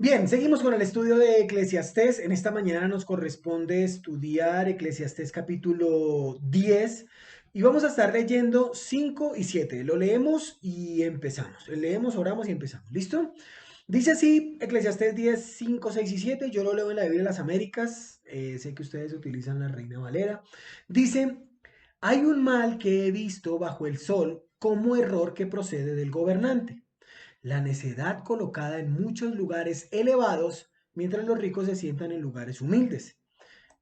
Bien, seguimos con el estudio de Eclesiastés. En esta mañana nos corresponde estudiar Eclesiastés capítulo 10 y vamos a estar leyendo 5 y 7. Lo leemos y empezamos. Leemos, oramos y empezamos. ¿Listo? Dice así Eclesiastés 10, 5, 6 y 7. Yo lo leo en la Biblia de las Américas. Sé que ustedes utilizan la Reina Valera. Dice, hay un mal que he visto bajo el sol como error que procede del gobernante, la necedad colocada en muchos lugares elevados, mientras los ricos se sientan en lugares humildes.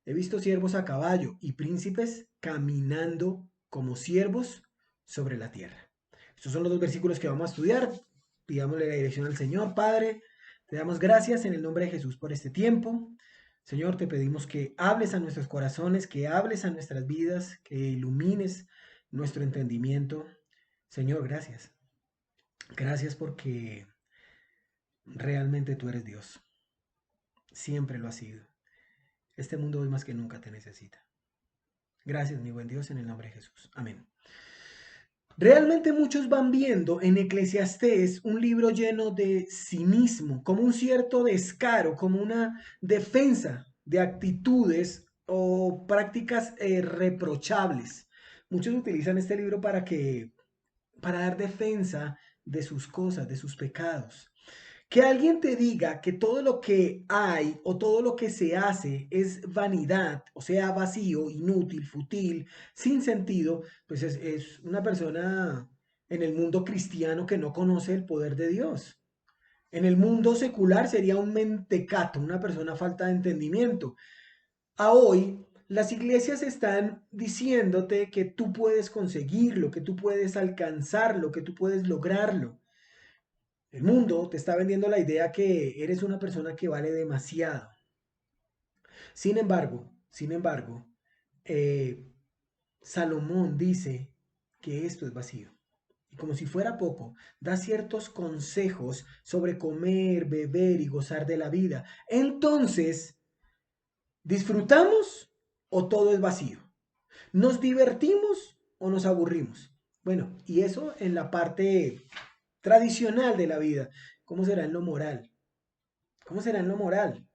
He visto siervos a caballo y príncipes caminando como siervos sobre la tierra. Estos son los dos versículos que vamos a estudiar. Pidámosle la dirección al Señor. Padre, te damos gracias en el nombre de Jesús por este tiempo. Señor, te pedimos que hables a nuestros corazones, que hables a nuestras vidas, que ilumines nuestro entendimiento. Señor, gracias. Gracias porque realmente tú eres Dios. Siempre lo has sido. Este mundo hoy más que nunca te necesita. Gracias, mi buen Dios, en el nombre de Jesús. Amén. Realmente muchos van viendo en Eclesiastés un libro lleno de cinismo, como un cierto descaro, como una defensa de actitudes o prácticas reprochables. Muchos utilizan este libro para dar defensa de sus cosas, de sus pecados. Que alguien te diga que todo lo que hay o todo lo que se hace es vanidad, o sea, vacío, inútil, fútil, sin sentido, pues es una persona en el mundo cristiano que no conoce el poder de Dios. En el mundo secular sería un mentecato, una persona falta de entendimiento. A hoy, las iglesias están diciéndote que tú puedes conseguirlo, que tú puedes alcanzarlo, que tú puedes lograrlo. El mundo te está vendiendo la idea que eres una persona que vale demasiado. Sin embargo, eh, Salomón dice que esto es vacío. Y como si fuera poco, da ciertos consejos sobre comer, beber y gozar de la vida. Entonces, ¿disfrutamos o todo es vacío? ¿Nos divertimos o nos aburrimos? Bueno, y eso en la parte tradicional de la vida. ¿Cómo será en lo moral? ¿Cómo será en lo moral?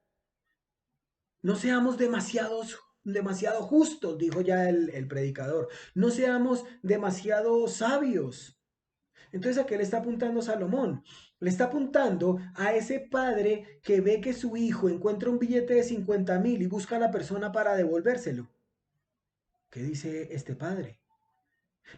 No seamos demasiado justos, dijo ya el predicador. No seamos demasiado sabios. Entonces, ¿a qué le está apuntando Salomón? Le está apuntando a ese padre que ve que su hijo encuentra un billete de 50.000 y busca a la persona para devolvérselo. ¿Qué dice este padre?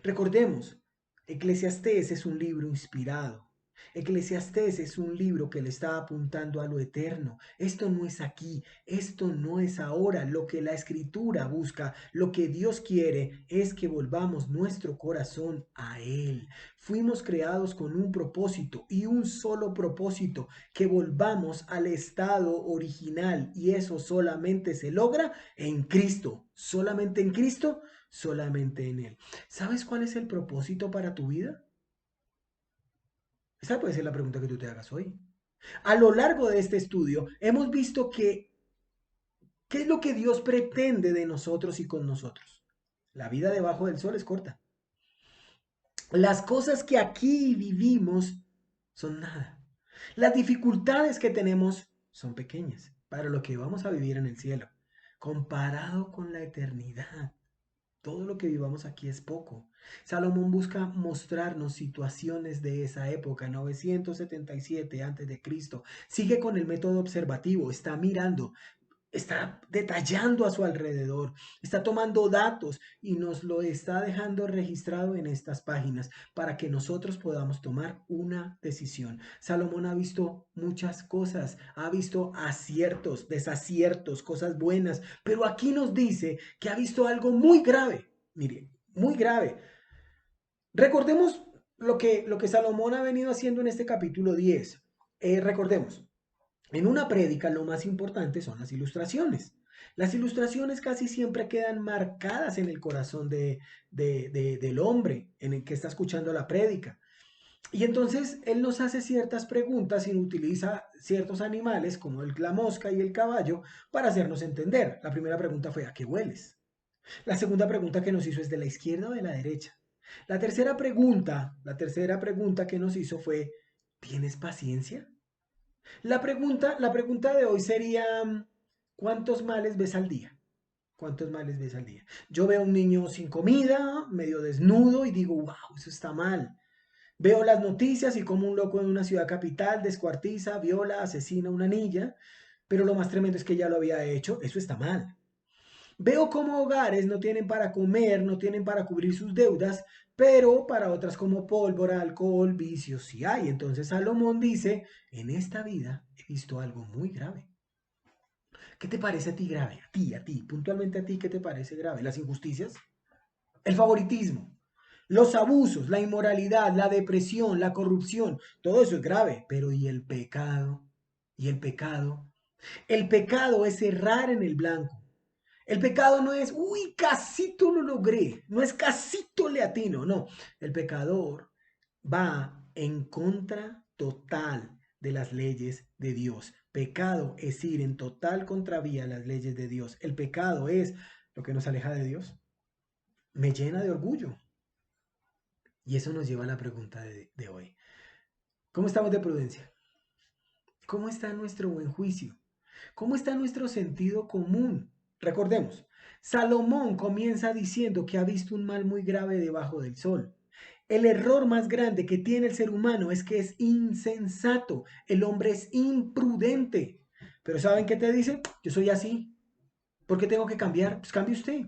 Recordemos, Eclesiastés es un libro inspirado. Eclesiastés es un libro que le está apuntando a lo eterno. Esto no es aquí, esto no es ahora. Lo que la escritura busca, lo que Dios quiere es que volvamos nuestro corazón a Él. Fuimos creados con un propósito y un solo propósito, que volvamos al estado original, y eso solamente se logra en Cristo. Solamente en Cristo, solamente en Él. ¿Sabes cuál es el propósito para tu vida? Esa puede ser la pregunta que tú te hagas hoy. A lo largo de este estudio hemos visto que qué es lo que Dios pretende de nosotros y con nosotros. La vida debajo del sol es corta. Las cosas que aquí vivimos son nada. Las dificultades que tenemos son pequeñas para lo que vamos a vivir en el cielo, comparado con la eternidad. Todo lo que vivamos aquí es poco. Salomón busca mostrarnos situaciones de esa época, 977 a.C. Sigue con el método observativo, está mirando, está detallando a su alrededor, está tomando datos y nos lo está dejando registrado en estas páginas para que nosotros podamos tomar una decisión. Salomón ha visto muchas cosas, ha visto aciertos, desaciertos, cosas buenas, pero aquí nos dice que ha visto algo muy grave. Mire, muy grave. Recordemos lo que Salomón ha venido haciendo en este capítulo 10. Recordemos, en una prédica lo más importante son las ilustraciones. Las ilustraciones casi siempre quedan marcadas en el corazón del hombre en el que está escuchando la prédica. Y entonces él nos hace ciertas preguntas y utiliza ciertos animales como la mosca y el caballo para hacernos entender. La primera pregunta fue: ¿a qué hueles? La segunda pregunta que nos hizo es: ¿de la izquierda o de la derecha? La tercera pregunta que nos hizo fue: ¿tienes paciencia? La pregunta de hoy sería, ¿cuántos males ves al día? ¿Cuántos males ves al día? Yo veo a un niño sin comida, medio desnudo y digo, wow, eso está mal. Veo las noticias y como un loco en una ciudad capital descuartiza, viola, asesina a una niña, pero lo más tremendo es que ya lo había hecho, eso está mal. Veo cómo hogares no tienen para comer, no tienen para cubrir sus deudas, pero para otras como pólvora, alcohol, vicios sí hay. Entonces Salomón dice, en esta vida he visto algo muy grave. ¿Qué te parece a ti grave? Puntualmente a ti, ¿qué te parece grave? ¿Las injusticias? El favoritismo, los abusos, la inmoralidad, la depresión, la corrupción, todo eso es grave, pero ¿y el pecado? ¿Y el pecado? El pecado es errar en el blanco. El pecado no es, uy, casito lo logré, no es casito le atino, no. El pecador va en contra total de las leyes de Dios. Pecado es ir en total contravía a las leyes de Dios. El pecado es lo que nos aleja de Dios. Me llena de orgullo. Y eso nos lleva a la pregunta de hoy. ¿Cómo estamos de prudencia? ¿Cómo está nuestro buen juicio? ¿Cómo está nuestro sentido común? Recordemos, Salomón comienza diciendo que ha visto un mal muy grave debajo del sol. El error más grande que tiene el ser humano es que es insensato. El hombre es imprudente. Pero ¿saben qué te dice? Yo soy así. ¿Por qué tengo que cambiar? Pues cambie usted.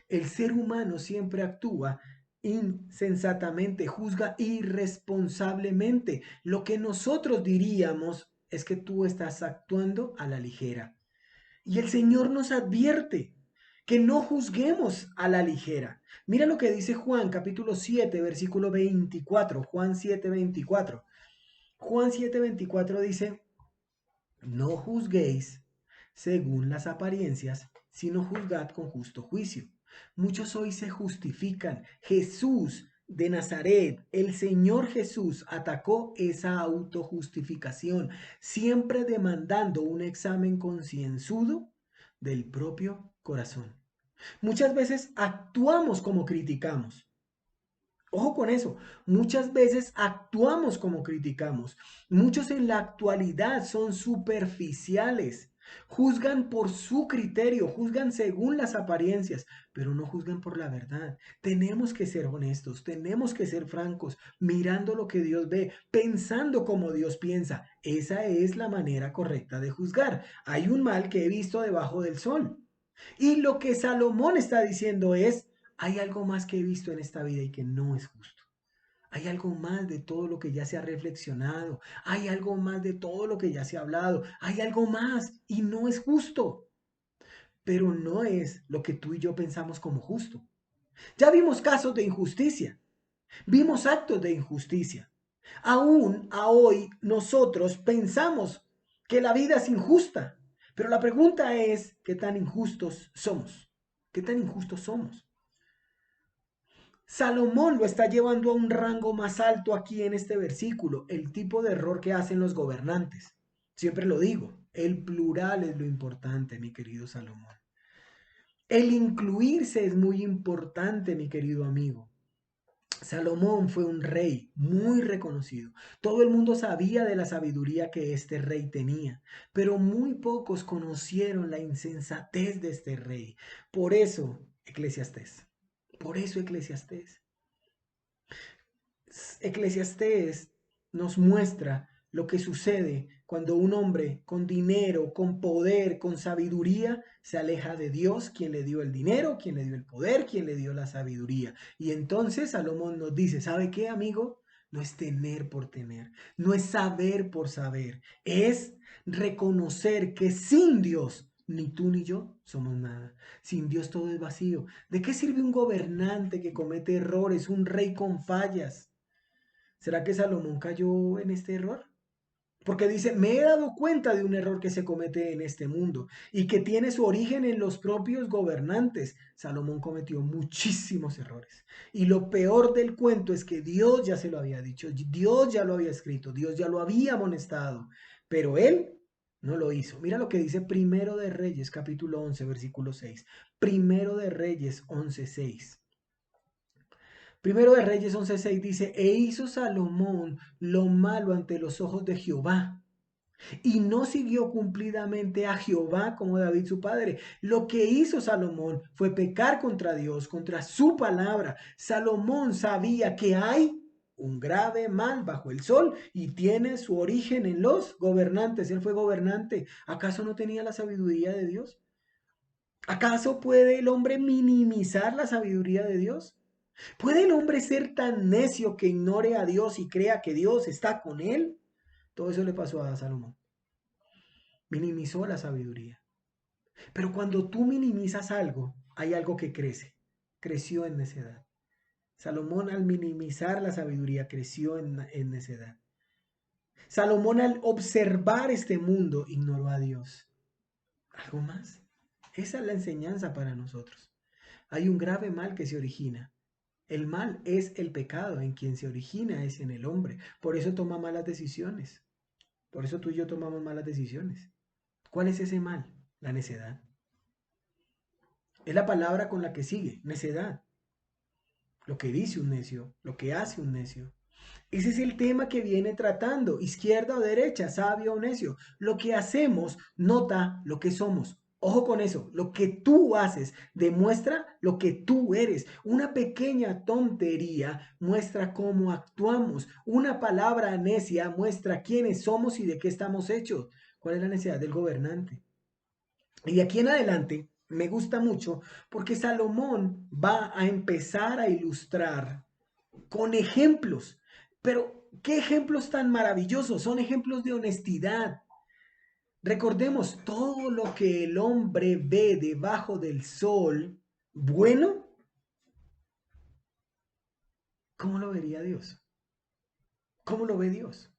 El ser humano siempre actúa insensatamente, juzga irresponsablemente. Lo que nosotros diríamos es que tú estás actuando a la ligera. Y el Señor nos advierte que no juzguemos a la ligera. Mira lo que dice Juan capítulo 7, versículo 24. Juan 7, 24. Juan 7, 24 dice, no juzguéis según las apariencias, sino juzgad con justo juicio. Muchos hoy se justifican. Jesús de Nazaret, el Señor Jesús, atacó esa autojustificación, siempre demandando un examen concienzudo del propio corazón. Muchas veces actuamos como criticamos. Ojo con eso, muchas veces actuamos como criticamos. Muchos en la actualidad son superficiales. Juzgan por su criterio, juzgan según las apariencias, pero no juzgan por la verdad. Tenemos que ser honestos, tenemos que ser francos, mirando lo que Dios ve, pensando como Dios piensa. Esa es la manera correcta de juzgar. Hay un mal que he visto debajo del sol. Y lo que Salomón está diciendo es, hay algo más que he visto en esta vida y que no es justo. Hay algo más de todo lo que ya se ha reflexionado. Hay algo más de todo lo que ya se ha hablado. Hay algo más y no es justo. Pero no es lo que tú y yo pensamos como justo. Ya vimos casos de injusticia. Vimos actos de injusticia. Aún a hoy nosotros pensamos que la vida es injusta. Pero la pregunta es, ¿qué tan injustos somos? ¿Qué tan injustos somos? Salomón lo está llevando a un rango más alto aquí en este versículo, el tipo de error que hacen los gobernantes. Siempre lo digo, el plural es lo importante, mi querido Salomón. El incluirse es muy importante, mi querido amigo. Salomón fue un rey muy reconocido. Todo el mundo sabía de la sabiduría que este rey tenía, pero muy pocos conocieron la insensatez de este rey. Por eso, Eclesiastés. Por eso, Eclesiastés. Eclesiastés nos muestra lo que sucede cuando un hombre con dinero, con poder, con sabiduría, se aleja de Dios, quien le dio el dinero, quien le dio el poder, quien le dio la sabiduría. Y entonces Salomón nos dice, ¿sabe qué, amigo? No es tener por tener, no es saber por saber, es reconocer que sin Dios, ni tú ni yo somos nada. Sin Dios todo es vacío. ¿De qué sirve un gobernante que comete errores, un rey con fallas? ¿Será que Salomón cayó en este error? Porque dice, me he dado cuenta de un error que se comete en este mundo y que tiene su origen en los propios gobernantes. Salomón cometió muchísimos errores. Y lo peor del cuento es que Dios ya se lo había dicho, Dios ya lo había escrito, Dios ya lo había amonestado, pero él no lo hizo. Mira lo que dice Primero de Reyes, capítulo 11, versículo 6. Primero de Reyes 11:6. Primero de Reyes 11:6 dice, e hizo Salomón lo malo ante los ojos de Jehová. y no siguió cumplidamente a Jehová como David su padre. Lo que hizo Salomón fue pecar contra Dios, contra su palabra. Salomón sabía que hay un grave mal bajo el sol y tiene su origen en los gobernantes. Él fue gobernante. ¿Acaso no tenía la sabiduría de Dios? ¿Acaso puede el hombre minimizar la sabiduría de Dios? ¿Puede el hombre ser tan necio que ignore a Dios y crea que Dios está con él? Todo eso le pasó a Salomón. Minimizó la sabiduría. Pero cuando tú minimizas algo, hay algo que crece. Creció en necedad. Salomón al minimizar la sabiduría creció en necedad. Salomón al observar este mundo ignoró a Dios. ¿Algo más? Esa es la enseñanza para nosotros. Hay un grave mal que se origina. El mal es el pecado, en quien se origina es en el hombre. Por eso toma malas decisiones. Por eso tú y yo tomamos malas decisiones. ¿Cuál es ese mal? La necedad. Es la palabra con la que sigue, necedad. Lo que dice un necio, lo que hace un necio. Ese es el tema que viene tratando, izquierda o derecha, sabio o necio. Lo que hacemos nota lo que somos. Ojo con eso, lo que tú haces demuestra lo que tú eres. Una pequeña tontería muestra cómo actuamos. Una palabra necia muestra quiénes somos y de qué estamos hechos. ¿Cuál es la necesidad del gobernante? Y de aquí en adelante me gusta mucho porque Salomón va a empezar a ilustrar con ejemplos. Pero, ¿qué ejemplos tan maravillosos? Son ejemplos de honestidad. Recordemos, todo lo que el hombre ve debajo del sol, bueno, ¿cómo lo vería Dios? ¿Cómo lo ve Dios?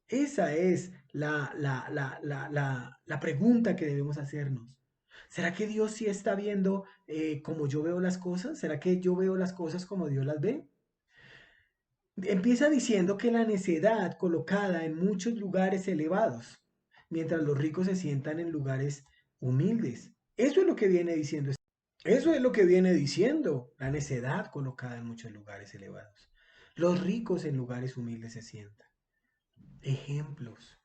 Esa es la pregunta que debemos hacernos. ¿Será que Dios sí está viendo como yo veo las cosas? ¿Será que yo veo las cosas como Dios las ve? Empieza diciendo que la necedad colocada en muchos lugares elevados, mientras los ricos se sientan en lugares humildes. Eso es lo que viene diciendo. Eso es lo que viene diciendo. La necedad colocada en muchos lugares elevados. Los ricos en lugares humildes se sientan. Ejemplos.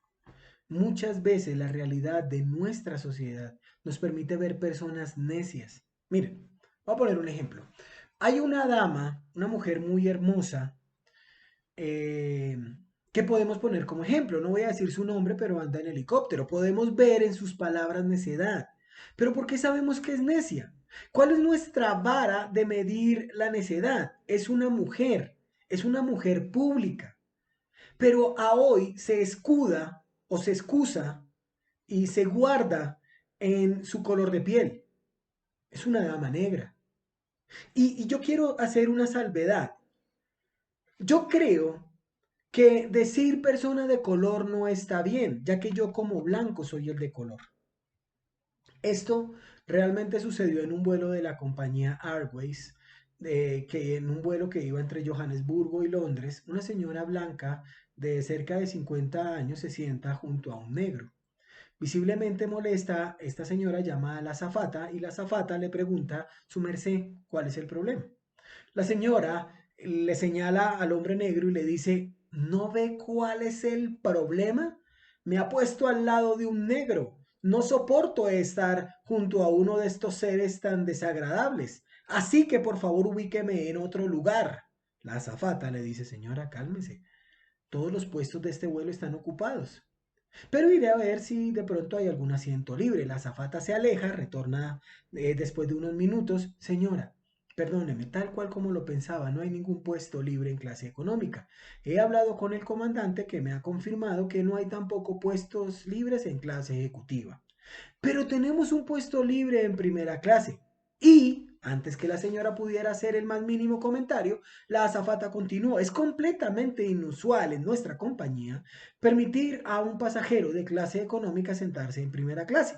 Muchas veces la realidad de nuestra sociedad nos permite ver personas necias. Miren, voy a poner un ejemplo. Hay una dama, una mujer muy hermosa, eh, que podemos poner como ejemplo. No voy a decir su nombre, pero anda en helicóptero. Podemos ver en sus palabras necedad. Pero ¿por qué sabemos que es necia? ¿Cuál es nuestra vara de medir la necedad? Es una mujer pública, pero a hoy se escuda o se excusa y se guarda en su color de piel. Es una dama negra. Y yo quiero hacer una salvedad. Yo creo que decir persona de color no está bien, ya que yo como blanco soy el de color. Esto realmente sucedió en un vuelo de la compañía Airways, que en un vuelo que iba entre Johannesburgo y Londres, una señora blanca de cerca de 50 años se sienta junto a un negro. Visiblemente molesta, esta señora llama a la azafata y la azafata le pregunta, su merced, ¿cuál es el problema? La señora le señala al hombre negro y le dice, ¿no ve cuál es el problema? Me ha puesto al lado de un negro. No soporto estar junto a uno de estos seres tan desagradables. Así que por favor ubíqueme en otro lugar. La azafata le dice, señora, cálmese. Todos los puestos de este vuelo están ocupados. Pero iré a ver si de pronto hay algún asiento libre. La azafata se aleja, retorna después de unos minutos. Señora, perdóneme, tal cual como lo pensaba, no hay ningún puesto libre en clase económica. He hablado con el comandante que me ha confirmado que no hay tampoco puestos libres en clase ejecutiva. Pero tenemos un puesto libre en primera clase. Y, antes que la señora pudiera hacer el más mínimo comentario, la azafata continuó. Es completamente inusual en nuestra compañía permitir a un pasajero de clase económica sentarse en primera clase.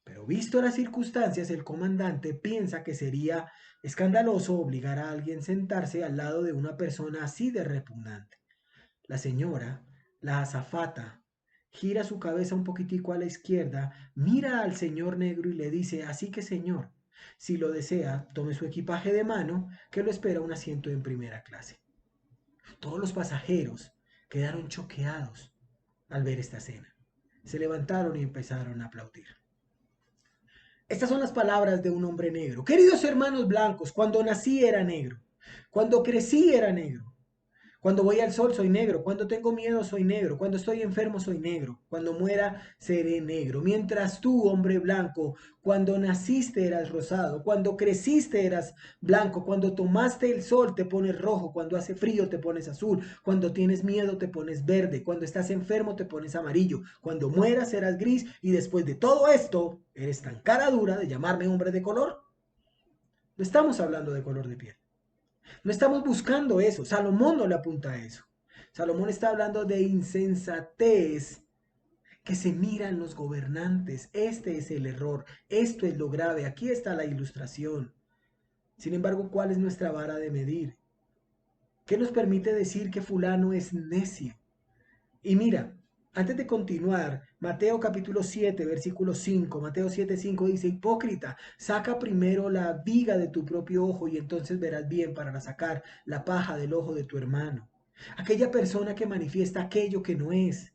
Pero visto las circunstancias, el comandante piensa que sería escandaloso obligar a alguien a sentarse al lado de una persona así de repugnante. La señora, la azafata, gira su cabeza un poquitico a la izquierda, mira al señor negro y le dice, así que señor, si lo desea, tome su equipaje de mano, que lo espera un asiento en primera clase. Todos los pasajeros quedaron choqueados. al ver esta escena. Se levantaron y empezaron a aplaudir. Estas son las palabras de un hombre negro. Queridos hermanos blancos, cuando nací era negro, cuando crecí era negro, cuando voy al sol soy negro, cuando tengo miedo soy negro, cuando estoy enfermo soy negro, cuando muera seré negro. Mientras tú, hombre blanco, cuando naciste eras rosado, cuando creciste eras blanco, cuando tomaste el sol te pones rojo, cuando hace frío te pones azul, cuando tienes miedo te pones verde, cuando estás enfermo te pones amarillo, cuando mueras serás gris y después de todo esto eres tan cara dura de llamarme hombre de color. No estamos hablando de color de piel. No estamos buscando eso. Salomón no le apunta a eso. Salomón está hablando de insensatez que se mira en los gobernantes. Este es el error. Esto es lo grave. Aquí está la ilustración. Sin embargo, ¿cuál es nuestra vara de medir? ¿Qué nos permite decir que fulano es necio? Y mira, antes de continuar, Mateo capítulo 7, versículo 5, Mateo 7, 5 dice, hipócrita, saca primero la viga de tu propio ojo y entonces verás bien para sacar la paja del ojo de tu hermano. Aquella persona que manifiesta aquello que no es.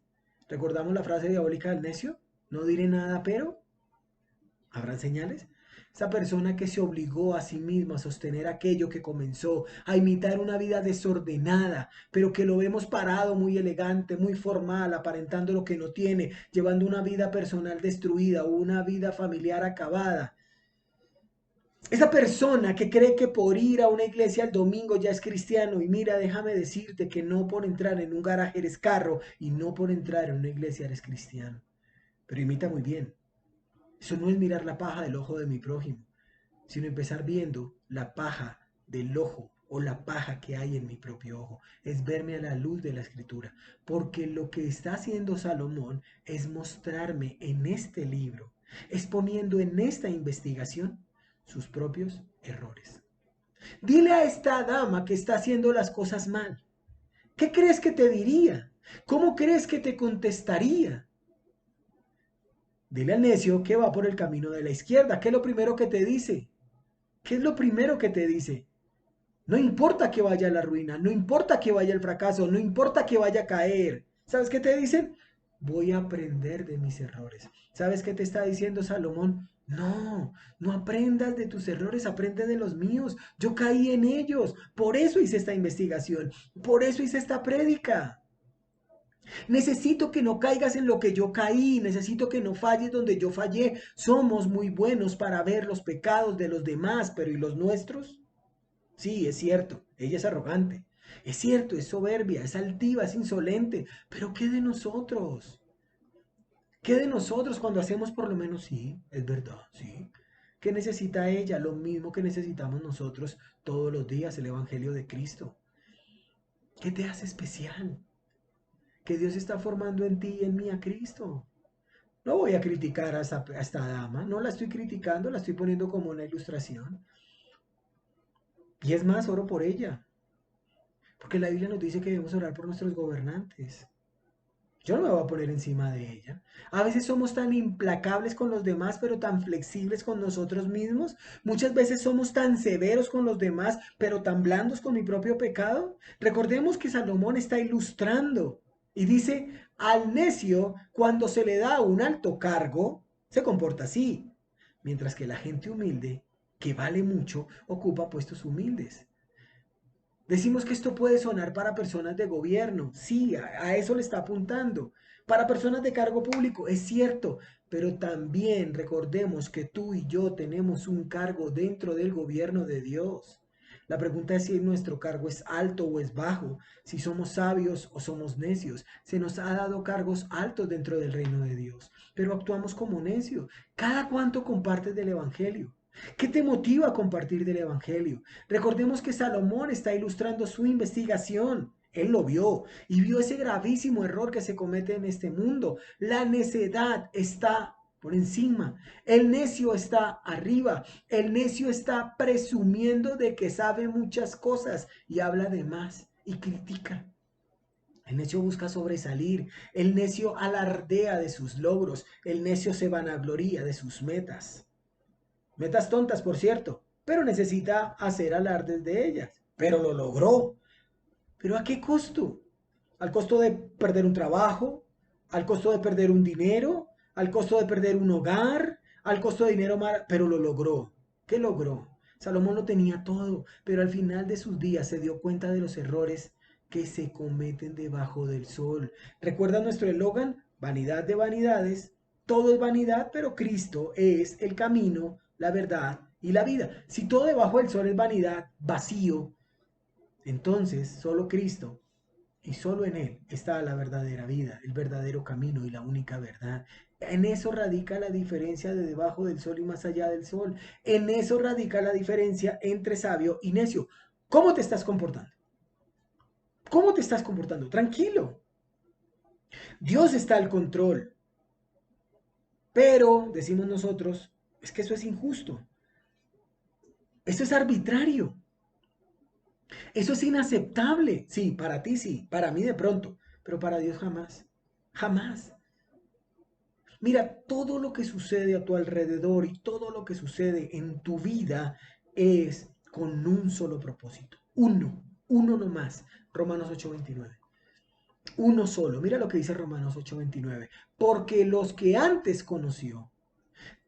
¿Recordamos la frase diabólica del necio? No diré nada, pero ¿habrán señales? Esa persona que se obligó a sí misma a sostener aquello que comenzó, a imitar una vida desordenada, pero que lo vemos parado, muy elegante, muy formal, aparentando lo que no tiene, llevando una vida personal destruida o una vida familiar acabada. Esa persona que cree que por ir a una iglesia el domingo ya es cristiano y mira, déjame decirte que no por entrar en un garaje eres carro y no por entrar en una iglesia eres cristiano. Pero imita muy bien. Eso no es mirar la paja del ojo de mi prójimo, sino empezar viendo la paja del ojo o la paja que hay en mi propio ojo. Es verme a la luz de la escritura. Porque lo que está haciendo Salomón es mostrarme en este libro, exponiendo en esta investigación sus propios errores. Dile a esta dama que está haciendo las cosas mal. ¿Qué crees que te diría? ¿Cómo crees que te contestaría? Dile al necio que va por el camino de la izquierda. ¿Qué es lo primero que te dice? ¿Qué es lo primero que te dice? No importa que vaya a la ruina, no importa que vaya al fracaso, no importa que vaya a caer. ¿Sabes qué te dicen? Voy a aprender de mis errores. ¿Sabes qué te está diciendo Salomón? No, no aprendas de tus errores, aprende de los míos. Yo caí en ellos. Por eso hice esta investigación. Por eso hice esta prédica. Necesito que no caigas en lo que yo caí, necesito que no falles donde yo fallé. Somos muy buenos para ver los pecados de los demás, pero ¿y los nuestros? Sí, es cierto, ella es arrogante. Es cierto, es soberbia, es altiva, es insolente, pero ¿qué de nosotros? ¿Qué de nosotros cuando hacemos por lo menos sí? Es verdad, sí. ¿Qué necesita ella? Lo mismo que necesitamos nosotros todos los días, el Evangelio de Cristo. ¿Qué te hace especial? Que Dios está formando en ti y en mí a Cristo. No voy a criticar a esta dama, no la estoy criticando, la estoy poniendo como una ilustración. Y es más, oro por ella, porque la Biblia nos dice que debemos orar por nuestros gobernantes. Yo no me voy a poner encima de ella. A veces somos tan implacables con los demás, pero tan flexibles con nosotros mismos. Muchas veces somos tan severos con los demás, pero tan blandos con mi propio pecado. Recordemos que Salomón está ilustrando y dice, al necio, cuando se le da un alto cargo, se comporta así, mientras que la gente humilde, que vale mucho, ocupa puestos humildes. Decimos que esto puede sonar para personas de gobierno, sí, a eso le está apuntando. Para personas de cargo público, es cierto, pero también recordemos que tú y yo tenemos un cargo dentro del gobierno de Dios. La pregunta es si nuestro cargo es alto o es bajo, si somos sabios o somos necios. Se nos ha dado cargos altos dentro del reino de Dios, pero actuamos como necios. ¿Cada cuánto compartes del Evangelio? ¿Qué te motiva a compartir del Evangelio? Recordemos que Salomón está ilustrando su investigación. Él lo vio y vio ese gravísimo error que se comete en este mundo. La necedad está por encima. El necio está arriba. El necio está presumiendo de que sabe muchas cosas y habla de más y critica. El necio busca sobresalir. El necio alardea de sus logros. El necio se vanagloria de sus metas. Metas tontas, por cierto, pero necesita hacer alardes de ellas. Pero lo logró. ¿Pero a qué costo? Al costo de perder un trabajo, al costo de perder un dinero, al costo de perder un hogar, al costo de dinero, pero lo logró. ¿Qué logró? Salomón lo tenía todo, pero al final de sus días se dio cuenta de los errores que se cometen debajo del sol. ¿Recuerda nuestro eslogan? Vanidad de vanidades, todo es vanidad, pero Cristo es el camino, la verdad y la vida. Si todo debajo del sol es vanidad, vacío, entonces solo Cristo y solo en Él está la verdadera vida, el verdadero camino y la única verdad. En eso radica la diferencia de debajo del sol y más allá del sol. En eso radica la diferencia entre sabio y necio. ¿Cómo te estás comportando? ¿Cómo te estás comportando? Tranquilo. Dios está al control. Pero, decimos nosotros, es que eso es injusto. Eso es arbitrario. Eso es inaceptable. Sí, para ti sí, para mí de pronto, pero para Dios jamás. Jamás. Mira, todo lo que sucede a tu alrededor y todo lo que sucede en tu vida es con un solo propósito. Uno nomás. Romanos 8:29. Uno solo. Mira lo que dice Romanos 8:29. Porque los que antes conoció,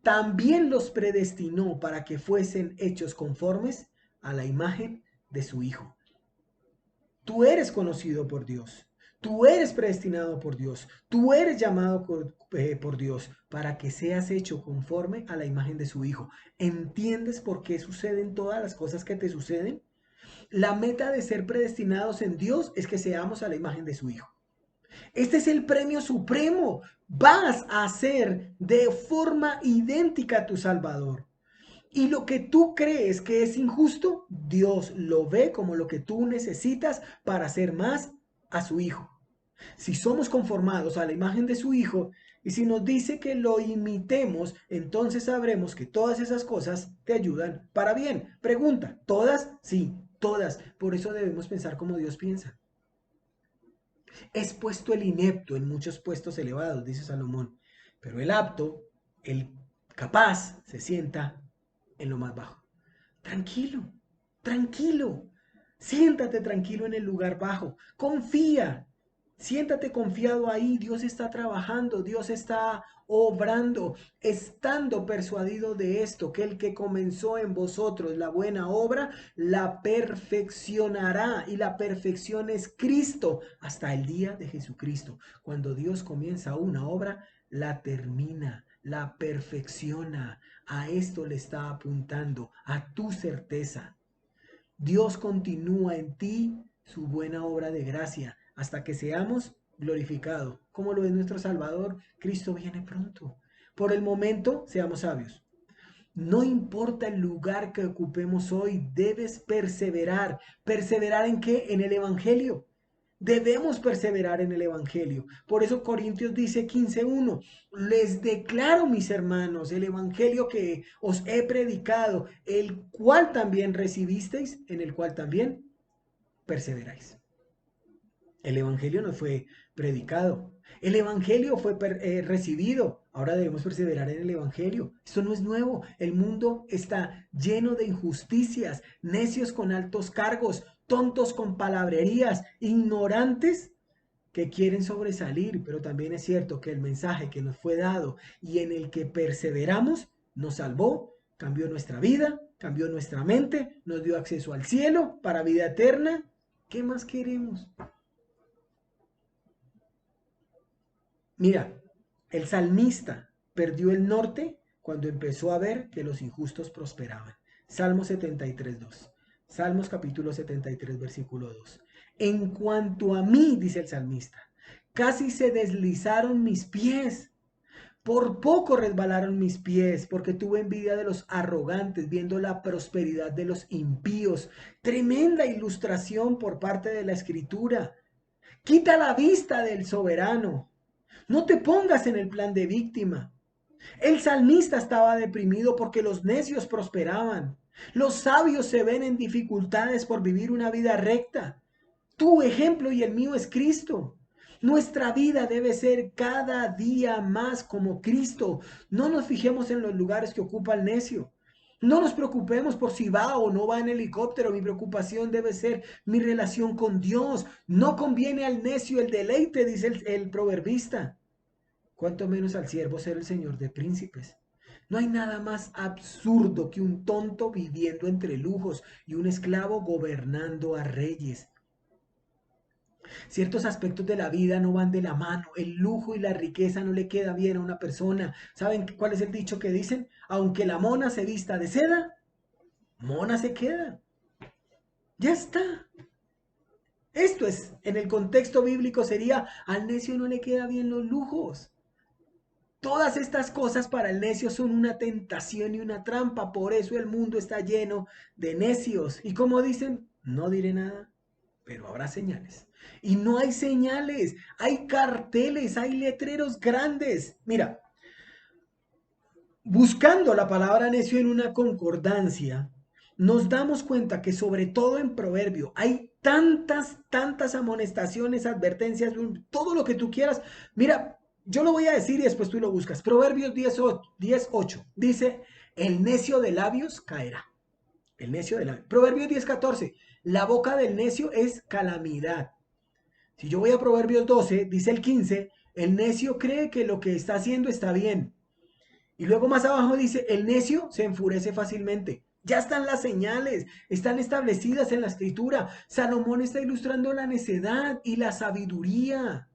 también los predestinó para que fuesen hechos conformes a la imagen de su Hijo. Tú eres conocido por Dios. Tú eres predestinado por Dios. Tú eres llamado por Dios para que seas hecho conforme a la imagen de su Hijo. ¿Entiendes por qué suceden todas las cosas que te suceden? La meta de ser predestinados en Dios es que seamos a la imagen de su Hijo. Este es el premio supremo. Vas a ser de forma idéntica a tu Salvador. Y lo que tú crees que es injusto, Dios lo ve como lo que tú necesitas para hacer más a su Hijo. Si somos conformados a la imagen de su Hijo y si nos dice que lo imitemos, entonces sabremos que todas esas cosas te ayudan para bien. Pregunta, ¿todas? Sí, todas. Por eso debemos pensar como Dios piensa. Es puesto el inepto en muchos puestos elevados, dice Salomón, pero el apto, el capaz, se sienta en lo más bajo. Tranquilo, tranquilo. Siéntate tranquilo en el lugar bajo. Confía. Siéntate confiado ahí. Dios está trabajando, Dios está obrando, estando persuadido de esto, que el que comenzó en vosotros la buena obra, la perfeccionará. Y la perfección es Cristo hasta el día de Jesucristo. Cuando Dios comienza una obra, la termina, la perfecciona. A esto le está apuntando, a tu certeza. Dios continúa en ti su buena obra de gracia hasta que seamos glorificados. Como lo es nuestro Salvador, Cristo viene pronto. Por el momento, seamos sabios. No importa el lugar que ocupemos hoy, debes perseverar. ¿Perseverar en qué? En el Evangelio. Debemos perseverar en el Evangelio. Por eso Corintios dice 15:1, les declaro, mis hermanos, el Evangelio que os he predicado, el cual también recibisteis, en el cual también perseveráis. El Evangelio no fue predicado, el Evangelio fue recibido. Ahora debemos perseverar en el Evangelio. Esto no es nuevo. El mundo está lleno de injusticias, necios con altos cargos, tontos con palabrerías, ignorantes que quieren sobresalir. Pero también es cierto que el mensaje que nos fue dado y en el que perseveramos nos salvó, cambió nuestra vida, cambió nuestra mente, nos dio acceso al cielo para vida eterna. ¿Qué más queremos? Mira, el salmista perdió el norte cuando empezó a ver que los injustos prosperaban. Salmo 73:2. Salmos capítulo 73, versículo 2. En cuanto a mí, dice el salmista, casi se deslizaron mis pies. Por poco resbalaron mis pies, porque tuve envidia de los arrogantes, viendo la prosperidad de los impíos. Tremenda ilustración por parte de la escritura. Quita la vista del soberano. No te pongas en el plan de víctima. El salmista estaba deprimido porque los necios prosperaban. Los sabios se ven en dificultades por vivir una vida recta. Tu ejemplo y el mío es Cristo. Nuestra vida debe ser cada día más como Cristo. No nos fijemos en los lugares que ocupa el necio. No nos preocupemos por si va o no va en helicóptero. Mi preocupación debe ser mi relación con Dios. No conviene al necio el deleite, dice el proverbista. cuanto menos al siervo ser el señor de príncipes. No hay nada más absurdo que un tonto viviendo entre lujos y un esclavo gobernando a reyes. Ciertos aspectos de la vida no van de la mano. El lujo y la riqueza no le queda bien a una persona. ¿Saben cuál es el dicho que dicen? Aunque la mona se vista de seda, mona se queda. Ya está. Esto es, en el contexto bíblico sería, al necio no le queda bien los lujos. Todas estas cosas para el necio son una tentación y una trampa. Por eso el mundo está lleno de necios. Y como dicen, no diré nada, pero habrá señales. Y no hay señales, hay carteles, hay letreros grandes. Mira, buscando la palabra necio en una concordancia, nos damos cuenta que sobre todo en Proverbio hay tantas amonestaciones, advertencias, todo lo que tú quieras. Mira, yo lo voy a decir y después tú lo buscas. Proverbios 10:8 dice, el necio de labios caerá. El necio de labios. Proverbios 10:14, la boca del necio es calamidad. Si yo voy a Proverbios 12, dice el 15, el necio cree que lo que está haciendo está bien. Y luego más abajo dice, el necio se enfurece fácilmente. Ya están las señales, están establecidas en la escritura. Salomón está ilustrando la necedad y la sabiduría.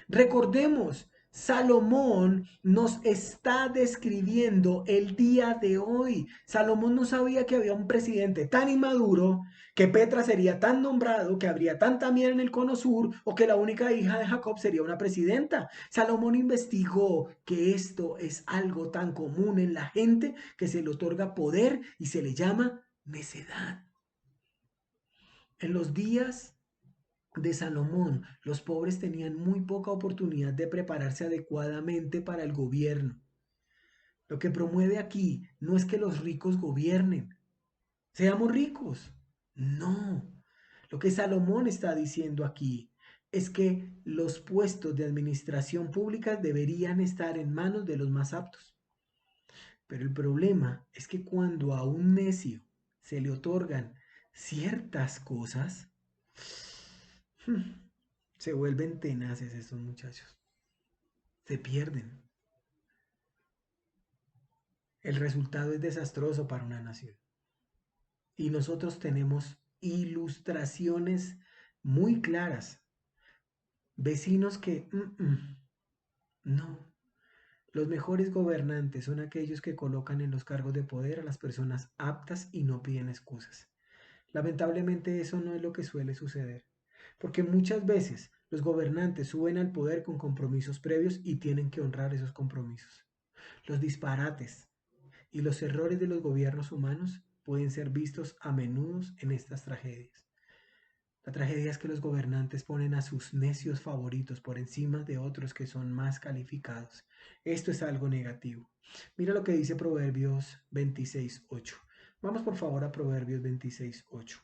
Recordemos, Salomón nos está describiendo el día de hoy. Salomón no sabía que había un presidente tan inmaduro, que Petra sería tan nombrado, que habría tanta miel en el cono sur, o que la única hija de Jacob sería una presidenta. Salomón investigó que esto es algo tan común en la gente que se le otorga poder y se le llama necedad. En los días de Salomón, los pobres tenían muy poca oportunidad de prepararse adecuadamente para el gobierno. Lo que promueve aquí no es que los ricos gobiernen, seamos ricos. No. Lo que Salomón está diciendo aquí es que los puestos de administración pública deberían estar en manos de los más aptos. Pero el problema es que cuando a un necio se le otorgan ciertas cosas, se vuelven tenaces estos muchachos. Se pierden. El resultado es desastroso para una nación. Y nosotros tenemos ilustraciones muy claras. Vecinos que, no. Los mejores gobernantes son aquellos que colocan en los cargos de poder a las personas aptas y no piden excusas. Lamentablemente eso no es lo que suele suceder, porque muchas veces los gobernantes suben al poder con compromisos previos y tienen que honrar esos compromisos. Los disparates y los errores de los gobiernos humanos pueden ser vistos a menudo en estas tragedias. La tragedia es que los gobernantes ponen a sus necios favoritos por encima de otros que son más calificados. Esto es algo negativo. Mira lo que dice Proverbios 26:8. Vamos por favor a Proverbios 26:8.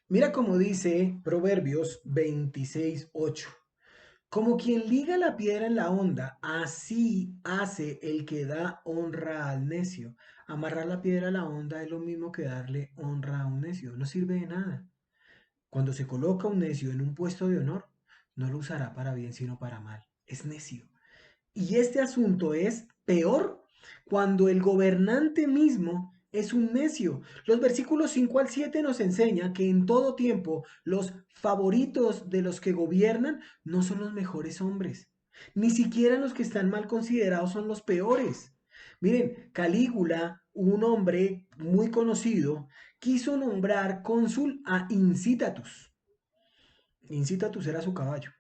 Mira cómo dice Proverbios 26:8. Como quien liga la piedra en la honda, así hace el que da honra al necio. Amarrar la piedra a la honda es lo mismo que darle honra a un necio. No sirve de nada. Cuando se coloca un necio en un puesto de honor, no lo usará para bien, sino para mal. Es necio. Y este asunto es peor cuando el gobernante mismo es un necio. Los versículos 5 al 7 nos enseñan que en todo tiempo los favoritos de los que gobiernan no son los mejores hombres. Ni siquiera los que están mal considerados son los peores. Miren, Calígula, un hombre muy conocido, quiso nombrar cónsul a Incitatus. Incitatus era su caballo.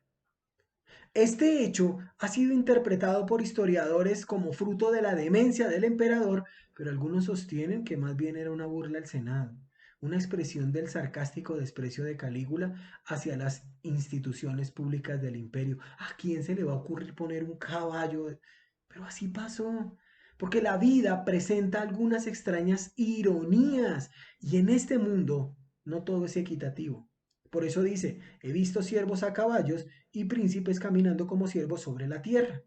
Este hecho ha sido interpretado por historiadores como fruto de la demencia del emperador, pero algunos sostienen que más bien era una burla al Senado, una expresión del sarcástico desprecio de Calígula hacia las instituciones públicas del imperio. ¿A quién se le va a ocurrir poner un caballo? Pero así pasó, porque la vida presenta algunas extrañas ironías y en este mundo no todo es equitativo. Por eso dice, he visto siervos a caballos y príncipes caminando como siervos sobre la tierra.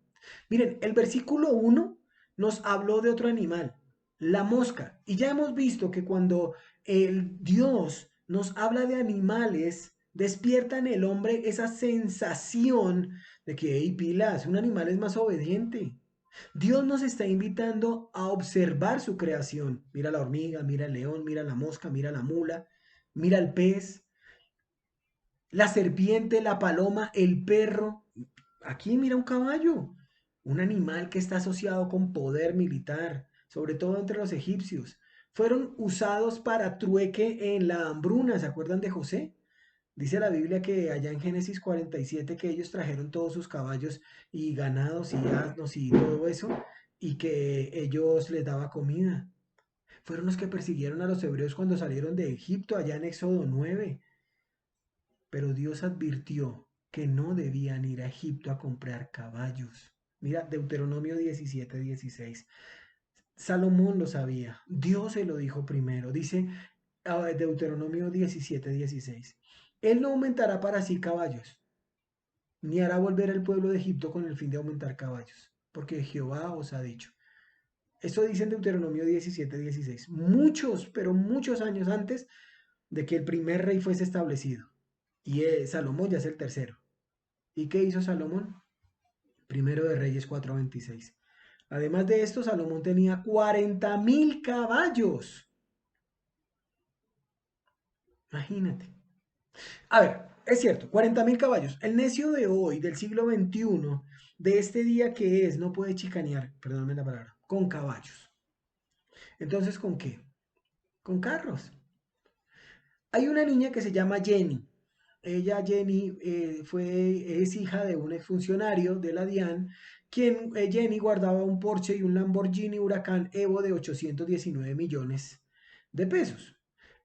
Miren, el versículo 1 nos habló de otro animal, la mosca. Y ya hemos visto que cuando el Dios nos habla de animales, Despierta en el hombre esa sensación de que, hey, pilas, un animal es más obediente. Dios nos está invitando a observar su creación. Mira la hormiga, mira el león, mira la mosca, mira la mula, mira el pez, la serpiente, la paloma, el perro. Aquí mira un caballo, un animal que está asociado con poder militar, sobre todo entre los egipcios. Fueron usados para trueque en la hambruna, ¿se acuerdan de José? Dice la Biblia que allá en Génesis 47 que ellos trajeron todos sus caballos y ganados y asnos y todo eso y que ellos les daba comida. Fueron los que persiguieron a los hebreos cuando salieron de Egipto allá en Éxodo 9. Pero Dios advirtió que no debían ir a Egipto a comprar caballos. Mira, Deuteronomio 17:16. Salomón lo sabía. Dios se lo dijo primero. Dice Deuteronomio 17:16. Él no aumentará para sí caballos, ni hará volver el pueblo de Egipto con el fin de aumentar caballos, porque Jehová os ha dicho. Esto dice en Deuteronomio 17:16. Muchos, pero muchos años antes de que el primer rey fuese establecido. Y Salomón ya es el tercero. ¿Y qué hizo Salomón? Primero de Reyes 4:26. Además de esto, Salomón tenía 40.000 caballos. Imagínate. A ver, es cierto, 40.000 caballos. El necio de hoy, del siglo XXI, de este día que es, no puede chicanear, perdóname la palabra, con caballos. Entonces, ¿con qué? Con carros. Hay una niña que se llama Jenny. Ella, Jenny, es hija de un exfuncionario de la DIAN, quien Jenny guardaba un Porsche y un Lamborghini Huracán Evo de 819 millones de pesos.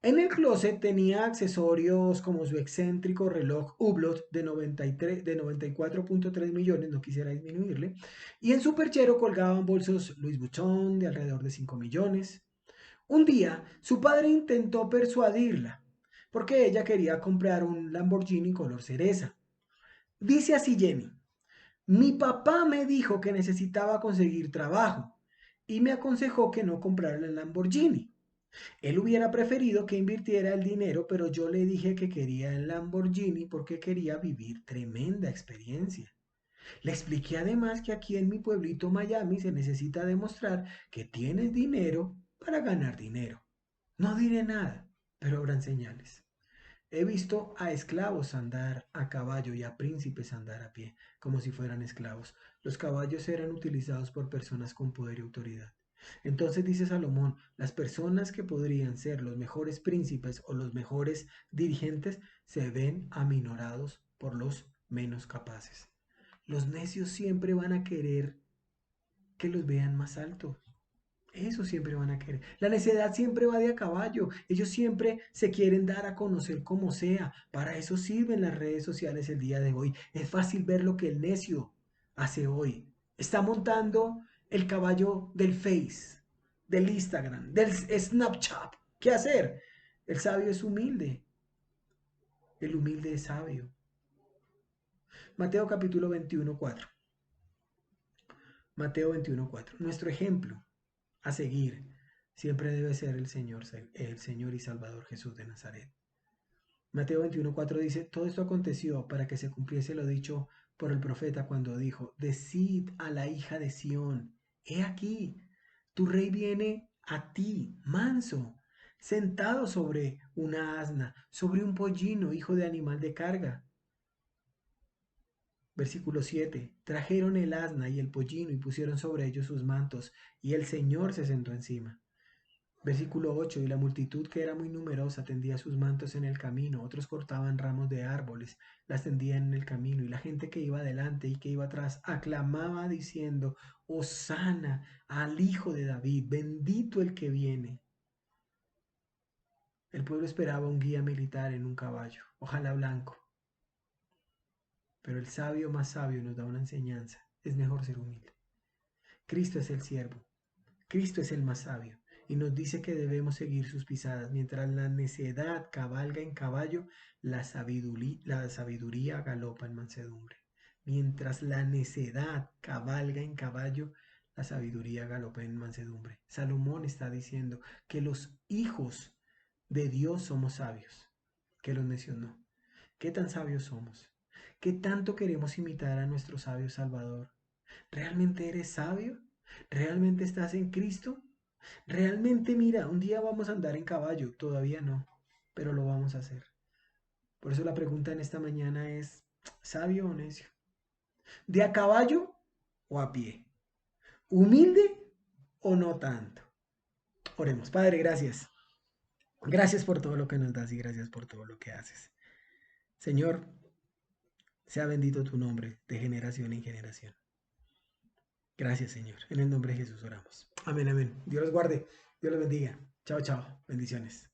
En el closet tenía accesorios como su excéntrico reloj Hublot de 93, de 94.3 millones, no quisiera disminuirle, y en su perchero colgaban bolsos Louis Vuitton de alrededor de 5 millones. Un día, su padre intentó persuadirla, porque ella quería comprar un Lamborghini color cereza. Dice así Jenny, mi papá me dijo que necesitaba conseguir trabajo y me aconsejó que no comprara el Lamborghini. Él hubiera preferido que invirtiera el dinero, pero yo le dije que quería el Lamborghini porque quería vivir tremenda experiencia. Le expliqué además que aquí en mi pueblito Miami se necesita demostrar que tienes dinero para ganar dinero. No diré nada, pero habrán señales. He visto a esclavos andar a caballo y a príncipes andar a pie, como si fueran esclavos. Los caballos eran utilizados por personas con poder y autoridad. Entonces dice Salomón, las personas que podrían ser los mejores príncipes o los mejores dirigentes se ven aminorados por los menos capaces. Los necios siempre van a querer que los vean más altos. Eso siempre van a querer. La necedad siempre va de a caballo. Ellos siempre se quieren dar a conocer como sea. Para eso sirven las redes sociales el día de hoy. Es fácil ver lo que el necio hace hoy. Está montando el caballo del Face, del Instagram, del Snapchat. ¿Qué hacer? El sabio es humilde. El humilde es sabio. Mateo capítulo 21:4. Mateo 21:4. Nuestro ejemplo a seguir siempre debe ser el Señor y Salvador Jesús de Nazaret. Mateo 21:4 dice, todo esto aconteció para que se cumpliese lo dicho por el profeta cuando dijo, decid a la hija de Sión, he aquí, tu rey viene a ti, manso, sentado sobre una asna, sobre un pollino, hijo de animal de carga. Versículo 7. Trajeron el asna y el pollino y pusieron sobre ellos sus mantos, y el Señor se sentó encima. Versículo 8. Y la multitud, que era muy numerosa, tendía sus mantos en el camino, otros cortaban ramos de árboles, las tendían en el camino, y la gente que iba adelante y que iba atrás aclamaba diciendo, Hosana al Hijo de David, bendito el que viene. El pueblo esperaba un guía militar en un caballo, ojalá blanco. Pero el sabio más sabio nos da una enseñanza. Es mejor ser humilde. Cristo es el siervo. Cristo es el más sabio. Y nos dice que debemos seguir sus pisadas. Mientras la necedad cabalga en caballo, la sabiduría galopa en mansedumbre. Mientras la necedad cabalga en caballo, la sabiduría galopa en mansedumbre. Salomón está diciendo que los hijos de Dios somos sabios, que los necios no. ¿Qué tan sabios somos? ¿Qué tanto queremos imitar a nuestro sabio Salvador? ¿Realmente eres sabio? ¿Realmente estás en Cristo? Realmente, mira, un día vamos a andar en caballo, todavía no, pero lo vamos a hacer. Por eso la pregunta en esta mañana es, ¿sabio o necio? ¿De a caballo o a pie? ¿Humilde o no tanto? Oremos. Padre, gracias. Gracias por todo lo que nos das y gracias por todo lo que haces. Señor, sea bendito tu nombre de generación en generación. Gracias, Señor. En el nombre de Jesús oramos. Amén, amén. Dios los guarde. Dios los bendiga. Chao, chao. Bendiciones.